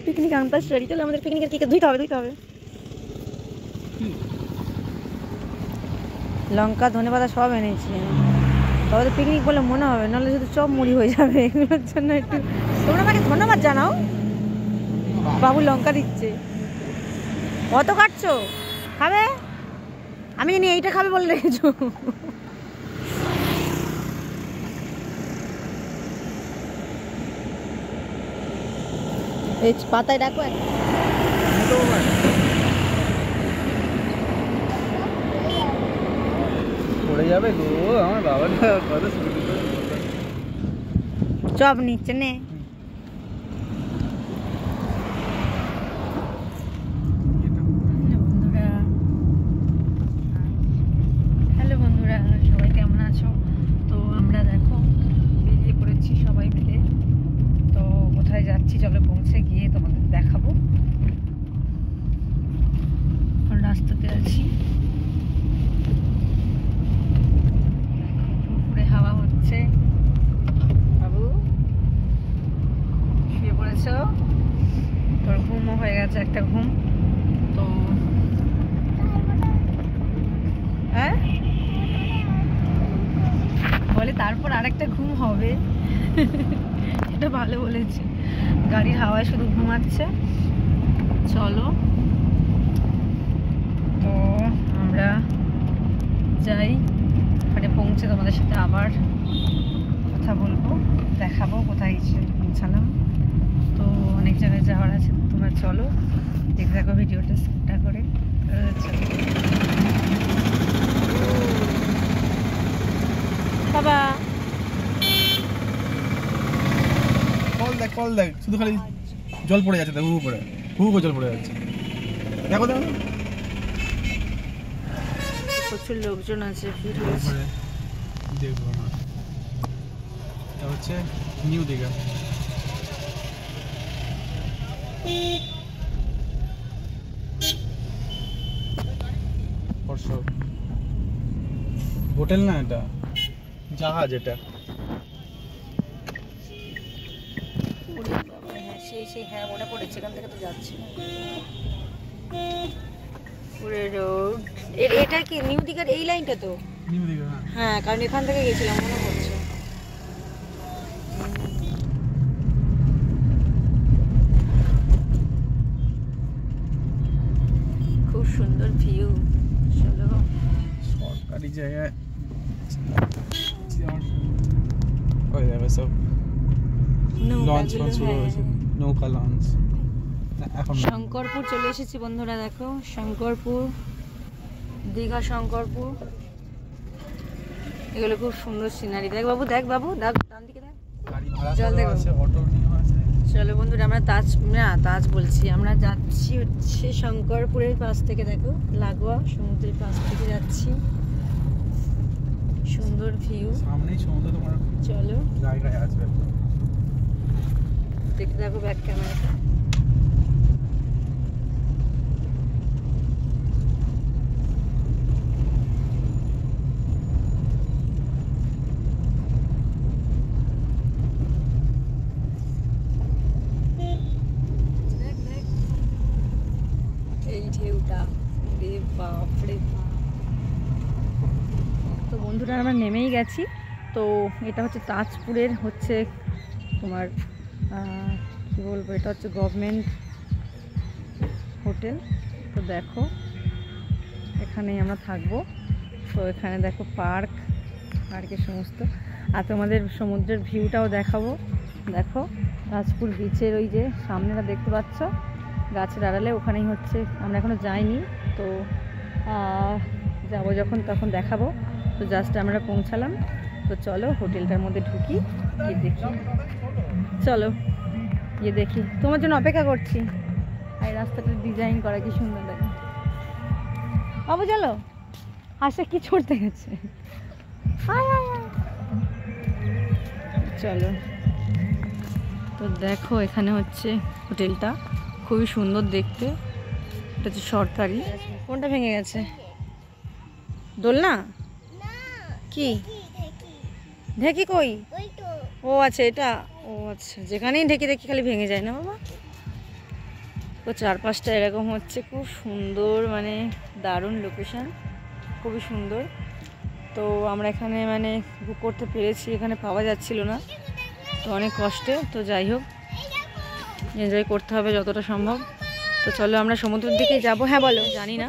Picnic আনতে story চলে আমাদের পিকনিকের কি ধুইতে হবে লঙ্কা ধনেপাতা সব এনেছি তবে তো পিকনিক বলে মনে হবে, নাহলে শুধু চপ মুড়ি হয়ে যাবে। এগুলোর জন্য একটু তোমরা আমাকে ধন্যবাদ জানাও। বাবু লঙ্কা দিচ্ছে। কত কাটছো? খাবে? আমি জানি এইটা খাবে বলে রেখেছো। এই পাতায় রাখো পড়ে যাবে গো আমার বাবাটা কত চপ নিচ্ছে নে। হ্যালো বন্ধুরা, সবাই কেমন আছো? তো আমরা দেখো বেরিয়ে পড়েছি সবাই মিলে। তো কোথায় যাচ্ছি চলো পৌঁছে গিয়ে তোমাদের দেখাবো। রাস্তাতে আছি, পুকুরে হাওয়া হচ্ছে। বাবু শুয়ে পড়েছ, তোর ঘুমও হয়ে গেছে একটা ঘুম। তো হ্যাঁ বলে তারপর আরেকটা ঘুম হবে। এটা ভালো বলেছে, গাড়ির হাওয়ায় শুধু ঘুমাচ্ছে। চলো তো আমরা যাই, ওখানে পৌঁছে তোমাদের সাথে আবার কথা বলবো, দেখাবো কোথায় পৌঁছালাম। তো অনেক জায়গায় যাওয়ার আছে, তোমরা চলো দেখে থাকো ভিডিওটা স্কিপটা করে। বাবা কল দেখ শুধু খালি জল পড়ে যাচ্ছে, হু করে জল পড়ে যাচ্ছে। দেখো প্রচুর লোকজন আছে, দেখবো না। এটা হচ্ছে নিউ দীঘা। হোটেল না, এটা জাহাজ। এটা সেই হ্যাঁ মনে পড়েছে, এখান থেকে তো যাচ্ছি পুরো রোড। এটা কি নিউ দীঘার এই লাইনটা? তো নিউ দীঘা, হ্যাঁ, কারণ এখান থেকে গেছিলাম মনে পড়ছে। খুব সুন্দর ভিউ। চলো সরকারি জায়গায় ওই দেখো সব লঞ্চ শুরু হয়েছে, নৌকা লঞ্চ। এখন শঙ্করপুর চলে এসেছি বন্ধুরা, দেখো শঙ্করপুর, দীঘা শঙ্করপুর। এগুলো খুব সুন্দর সিনারি। দেখ বাবু, দেখ বাবু, দেখ ডান দিকে, দেখ জল দেখ। চলো বন্ধুরা, আমরা তাজ বলছি, আমরা যাচ্ছি হচ্ছে শঙ্করপুরের পাশ থেকে। দেখো লাগোয়া সমুদ্রের পাশ থেকে যাচ্ছি, সুন্দর ভিউ, সামনেই সমুদ্র। তোমার চলো জায়গায় আসবে, দেখতে থাকো ব্যাক ক্যামেরাটা। এই ঢেউটা, রে বাপ রে বাপ। তো বন্ধুরা আমরা নেমেই গেছি। তো এটা হচ্ছে তাজপুরের হচ্ছে তোমার কি বলবো, এটা হচ্ছে গভর্নমেন্ট হোটেল। তো দেখো এখানেই আমরা থাকবো। তো এখানে দেখো পার্কের সমস্ত, আর তোমাদের সমুদ্রের ভিউটাও দেখাবো। দেখো তাজপুর বিচের ওই যে সামনেটা দেখতে পাচ্ছ গাছের আড়ালে, ওখানেই হচ্ছে। আমরা এখনো যাইনি, তো যাবো যখন তখন দেখাবো। তো জাস্ট আমরা পৌঁছালাম। তো চলো হোটেলটার মধ্যে ঢুকি, গিয়ে দেখি। চলো গিয়ে দেখি, তোমার জন্য অপেক্ষা করছি। আর রাস্তাটার ডিজাইন করা কি সুন্দর লাগে। বাবু চলো, হাসে কি ছড়তে গেছে। চলো, তো তো দেখো এখানে হচ্ছে হোটেলটা, খুবই সুন্দর দেখতে। এটা হচ্ছে সরকারি। কোনটা ভেঙে গেছে? দোলনা? কি ঢেকি কই? ও আচ্ছা এটা, ও আচ্ছা, যেখানেই ঢেকি দেখি খালি ভেঙে যায় না বাবা। তো চারপাশটা এরকম হচ্ছে, খুব সুন্দর, মানে দারুণ লোকেশন, খুবই সুন্দর। তো আমরা এখানে মানে বুক করতে পেরেছি, এখানে পাওয়া যাচ্ছিল না, তো অনেক কষ্টে। তো যাই হোক, এনজয় করতে হবে যতটা সম্ভব। তো চলো আমরা সমুদ্রের দিকে যাব। হ্যাঁ বলো। জানি না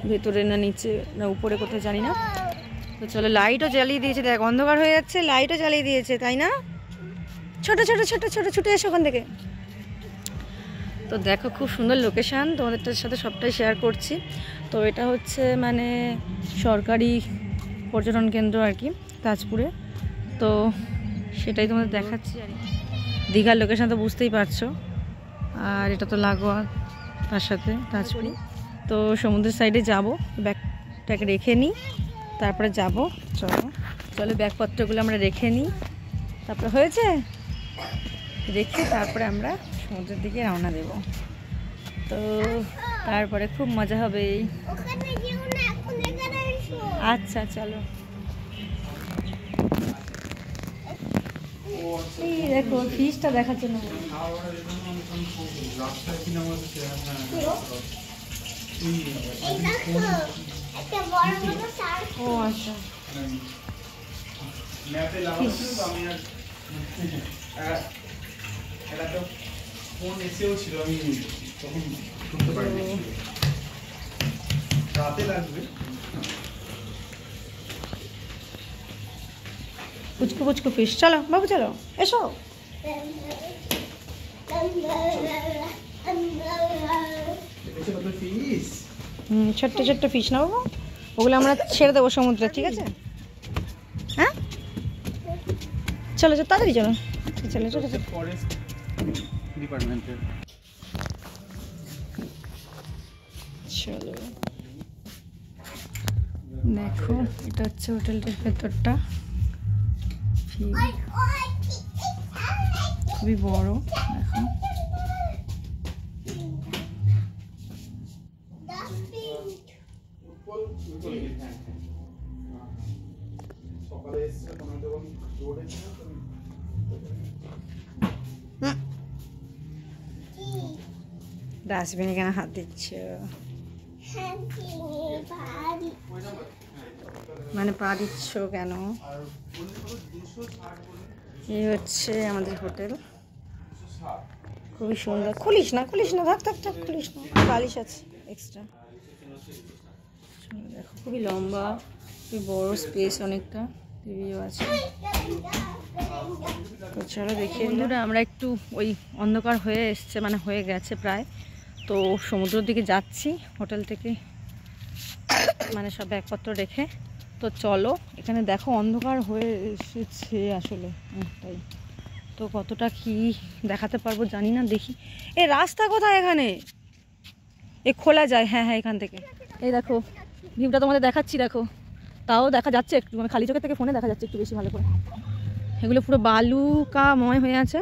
ভেতরে না নিচে না উপরে কোথায় জানি না। তো চলো, লাইটও জ্বালিয়ে দিয়েছে, দেখ অন্ধকার হয়ে যাচ্ছে, লাইটও জ্বালিয়ে দিয়েছে, তাই না? ছোট ছোট ছোট ছোট ছুটে এসো ওখান থেকে। তো দেখো খুব সুন্দর লোকেশান, তোমাদের সাথে সবটাই শেয়ার করছি। তো এটা হচ্ছে মানে সরকারি পর্যটন কেন্দ্র আর কি, তাজপুরে। তো সেটাই তোমাদের দেখাচ্ছি আর কি। দীঘার লোকেশান তো বুঝতেই পারছো, আর এটা তো লাগোয়া তার সাথে তাজপুরি। তো সমুদ্রের সাইডে যাব, ব্যাগটাকে রেখে নিই, তারপরে যাব। চলো চলো, ব্যাগপত্রগুলো আমরা রেখে নিই, তারপরে হয়েছে রেখে তারপরে আমরা সমুদ্রের দিকে রওনা দেব। তো তারপরে খুব মজা হবে। আচ্ছা চলো। এই দেখো ফিশটা দেখাচ্ছে না। ও আচ্ছা, ফোন এসেও ছিল, আমি তখন ঢুকতে পারিনি, রাতে লাগবে। পুচকু পুচকু ফিশ। চলো বাবু চলো, এসো। ছোট্ট ছোট্ট ফিশ না বাবু, ওগুলো আমরা ছেড়ে দেবো সমুদ্রে, ঠিক আছে? হ্যাঁ চলো চলো, তাড়াতাড়ি চলো। চলো চলো চলো। ফরেস্ট ডিপার্টমেন্টের। চলো দেখো, এটা হচ্ছে হোটেলটার ভেতরটা, খুবই বড়। দেখো সকালে এসছে তোমার যখন রোডে ছিল তুমি ডাস্টবিনে কেন হাত দিচ্ছ? মানে পা দিচ্ছ কেন? এই হচ্ছে আমাদের হোটেল, খুবই সুন্দর। খুলিস না খুলিস না, থাক থাক থাক, খুলিস না, বালিশ আছে এক্সট্রা। দেখো খুবই লম্বা, খুবই বড় স্পেস, অনেকটা টিভিও আছে। তো চলো দেখিয়ে বন্ধুরা, আমরা একটু ওই অন্ধকার হয়ে এসছে, মানে হয়ে গেছে প্রায়। তো সমুদ্রের দিকে যাচ্ছি হোটেল থেকে, মানে সব ব্যাগপত্র রেখে। তো চলো, এখানে দেখো অন্ধকার হয়ে এসেছে আসলে তাই। তো কতটা কি দেখাতে পারবো জানি না, দেখি। এই রাস্তা কোথায় এখানে? এ খোলা যায়? হ্যাঁ হ্যাঁ, এখান থেকে। এই দেখো ভিউটা তোমাদের দেখাচ্ছি, দেখো তাও দেখা যাচ্ছে একটু, মানে খালি চোখের থেকে ফোনে দেখা যাচ্ছে একটু বেশি ভালো করে। এগুলো পুরো বালুকাময় হয়ে আছে।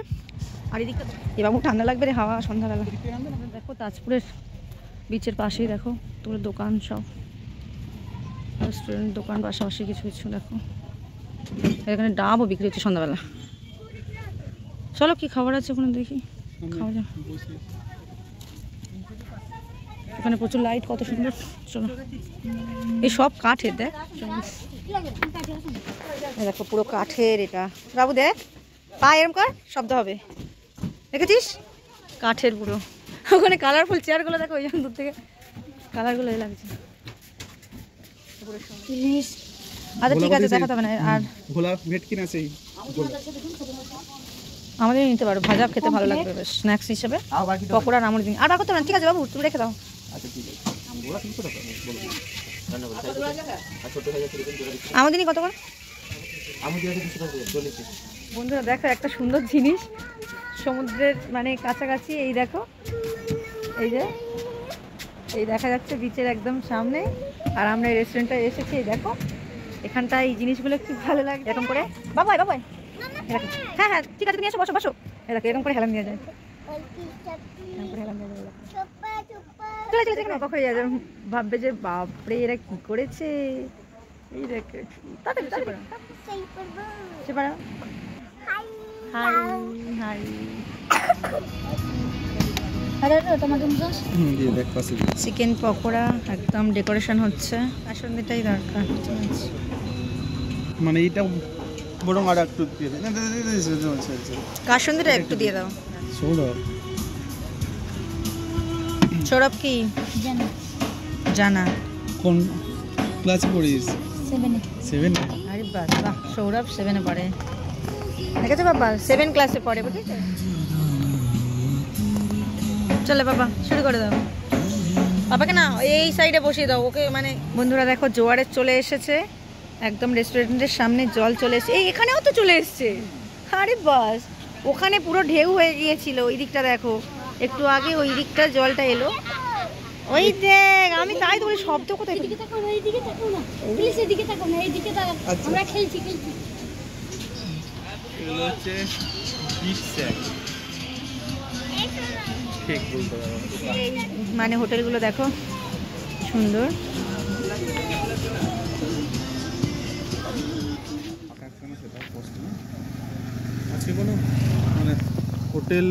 আর এদিকটা এবার ঠান্ডা লাগবে রে, হাওয়া সন্ধ্যাবেলা। দেখো তাজপুরের বিচের পাশেই দেখো তোর দোকান, সব রেস্টুরেন্ট দোকান পাশাপাশি কিছু কিছু দেখো। এখানে ডাবও বিক্রি হচ্ছে সন্ধ্যাবেলা। চলো কি খাবার আছে ওখানে দেখি, খাওয়া যাক। এখানে প্রচুর লাইট, কত সুন্দর। চলো, এই সব কাঠের, দেখ দেখো পুরো কাঠের। এটা বাবু দেখ, পা এরম কর, শব্দ হবে, দেখেছিস? কাঠের পুরো। ওখানে কালারফুল চেয়ারগুলো দেখো, ওই জন্য দূর থেকে কালারগুলো লাগছে। আচ্ছা ঠিক আছে, দেখাতে হবে না। আর গোলাপ ভেটকি না সেই আমাদের নিতে পারো, ভাজা খেতে ভালো লাগবে বেশ, স্ন্যাক্স হিসেবে। পকোড়া আমার দিন আর বার করতে পারেন, ঠিক আছে বাবু তুমি রেখে দাও। আমাদের কত করে? বন্ধুরা দেখো একটা সুন্দর জিনিস সমুদ্রের মানে কাছাকাছি, এই দেখো, এই যে এই দেখা যাচ্ছে বিচের একদম সামনে। আর আমরা এই রেস্টুরেন্টে এসেছি, এই দেখো এখানটায় এই জিনিসগুলো কি ভালো লাগে এরকম করে। বাবাই বাবাই, হ্যাঁ হ্যাঁ ঠিক আছে, তুমি এসো, বসো বসো। দেখো এরকম করে হেলান দিয়ে যায়, এরকম করে হেলান দিয়ে যায়। চলে চলে চলে কখন যাবে, ভাববে যে বাপরে এরা কি করেছে। এই দেখে তাড়াতাড়ি তাড়াতাড়ি সে পারা। হাই হাই চিকেন পকোড়া একদম ডেকোরেশন হচ্ছে, কাসন্দিটাই দরকার। মানে এইটা বরং আর একটু দিয়ে দে। কাসন্দিটা একটু দিয়ে দাও। সৌরভ সৌরভ কি জানা কোন ক্লাসে পড়িস? 7 আরে বাহ বাহ, সৌরভ 7-এ পড়ে, দেখেছো বাবা 7 ক্লাসে পড়ে বুঝেছো। চলে বাবা শুরু করে দাও, বাবাকে না এই সাইডে বসিয়ে দাও ওকে। মানে বন্ধুরা দেখো জোয়ারে চলে এসেছে, একদম রেস্টুরেন্টের সামনে জল চলে এসেছে, এই এখানেও তো চলে এসেছে। আরে বাস, ওখানে পুরো ঢেউ হয়ে গিয়েছিল, ওই দিকটা দেখো একটু আগে ওই দিকটা জলটা এলো। ওই দেখ, আমি তাই তো বলি শব্দ কোথায়। এদিকে তাকাও না, এইদিকে তাকাও না, প্লিজ এদিকে তাকাও না, এইদিকে তাকাও। আমরা খেলছি খেলছি। এগুলো হচ্ছে বিচ স্যাক, ঠিক বলতে পারো। মানে হোটেলগুলো দেখো সুন্দর। আজকে কোনো মানে হোটেল